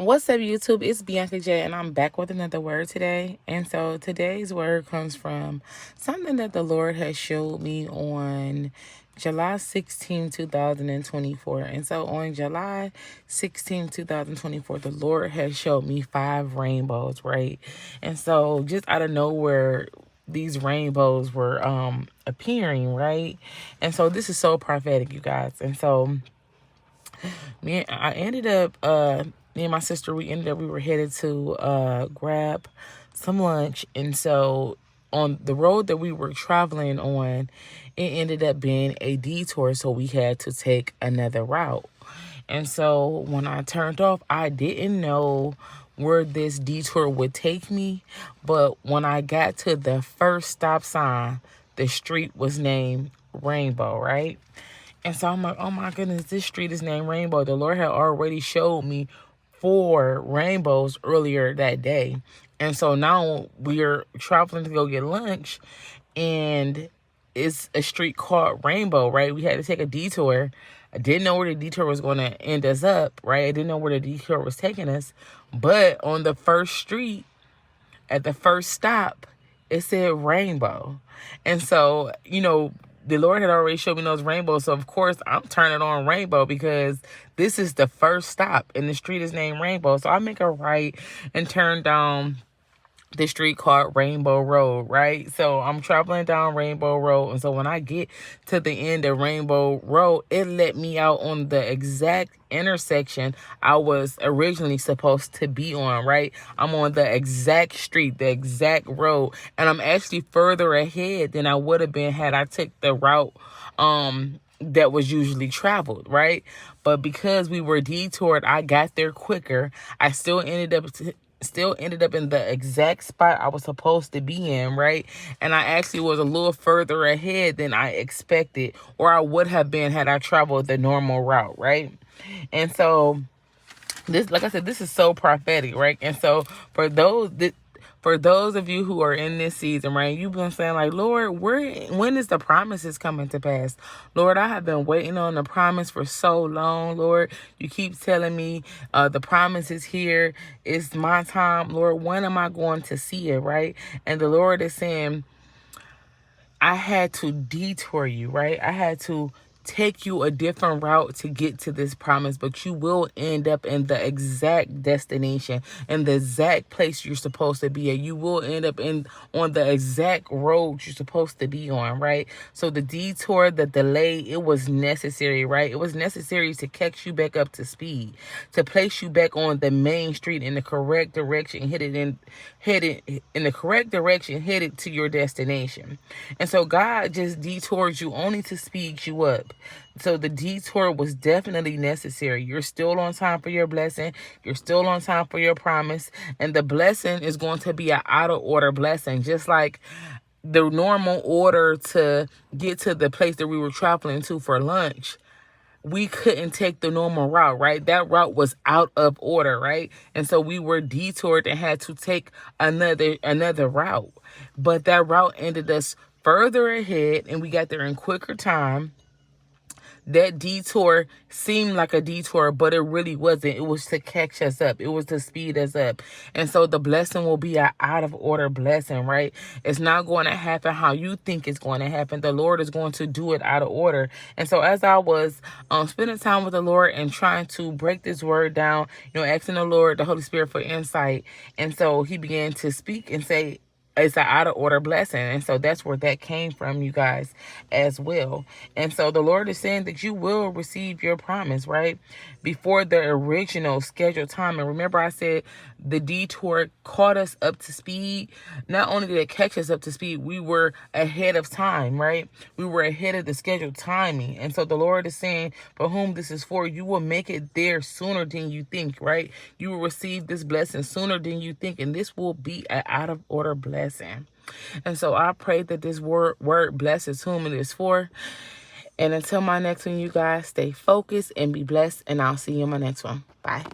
What's up, YouTube? It's Bianca J, and I'm back with another word today. And so today's word comes from something that the Lord has showed me on July 16, 2024. And so on July 16, 2024, the Lord has showed me 5 rainbows, right? And so just out of nowhere, these rainbows were appearing, right? And so this is so prophetic, you guys. And so me and my sister, we were headed to grab some lunch. And so on the road that we were traveling on, it ended up being a detour, so we had to take another route. And so when I turned off, I didn't know where this detour would take me, but when I got to the first stop sign, the street was named Rainbow, right? And so I'm like, oh my goodness, this street is named Rainbow. The Lord had already showed me 4 rainbows earlier that day. And so now we're traveling to go get lunch, and it's a street called Rainbow, right? We had to take a detour. I didn't know where the detour was going to end us up, right? I didn't know where the detour was taking us. But on the first street, at the first stop, it said Rainbow. And so, the Lord had already showed me those rainbows. So, of course, I'm turning on Rainbow because this is the first stop and the street is named Rainbow. So I make a right and turn down the street called Rainbow Road, right? So I'm traveling down Rainbow Road. And so when I get to the end of Rainbow Road, it let me out on the exact intersection I was originally supposed to be on, right? I'm on the exact street, the exact road, and I'm actually further ahead than I would have been had I took the route that was usually traveled, right? But because we were detoured, I got there quicker. I still ended up in the exact spot I was supposed to be in, right? And I actually was a little further ahead than I expected, or I would have been had I traveled the normal route, right? And so this, like I said, this is so prophetic, right? And so for those of you who are in this season, right, you've been saying like, Lord, when is the promises coming to pass? Lord, I have been waiting on the promise for so long. Lord, you keep telling me the promise is here. It's my time. Lord, when am I going to see it, right? And the Lord is saying, I had to detour you, right? I had to take you a different route to get to this promise, but you will end up in the exact destination and the exact place you're supposed to be at. You will end up on the exact road you're supposed to be on, right? So the detour, the delay, it was necessary, right? It was necessary to catch you back up to speed, to place you back on the main street in the correct direction, headed in the correct direction, headed to your destination. And so God just detours you only to speed you up. So the detour was definitely necessary. You're still on time for your blessing. You're still on time for your promise. And the blessing is going to be an out of order blessing, just like the normal order to get to the place that we were traveling to for lunch. We couldn't take the normal route, right? That route was out of order, right? And so we were detoured and had to take another route. But that route ended us further ahead, and we got there in quicker time. That detour seemed like a detour, but it really wasn't. It was to catch us up. It was to speed us up. And so the blessing will be an out of order blessing, right? It's not going to happen how you think it's going to happen. The Lord is going to do it out of order. And so as I was spending time with the Lord and trying to break this word down, asking the Lord, the Holy Spirit, for insight. And so he began to speak and say, it's an out of order blessing. And so that's where that came from, you guys, as well. And so the Lord is saying that you will receive your promise, right? Before the original scheduled time. And remember, I said the detour caught us up to speed. Not only did it catch us up to speed, we were ahead of time, right? We were ahead of the scheduled timing. And so the Lord is saying, for whom this is for, you will make it there sooner than you think, right? You will receive this blessing sooner than you think. And this will be an out of order blessing. And so I pray that this word blesses whom it is for. And until my next one, you guys, stay focused and be blessed. And I'll see you in my next one. Bye.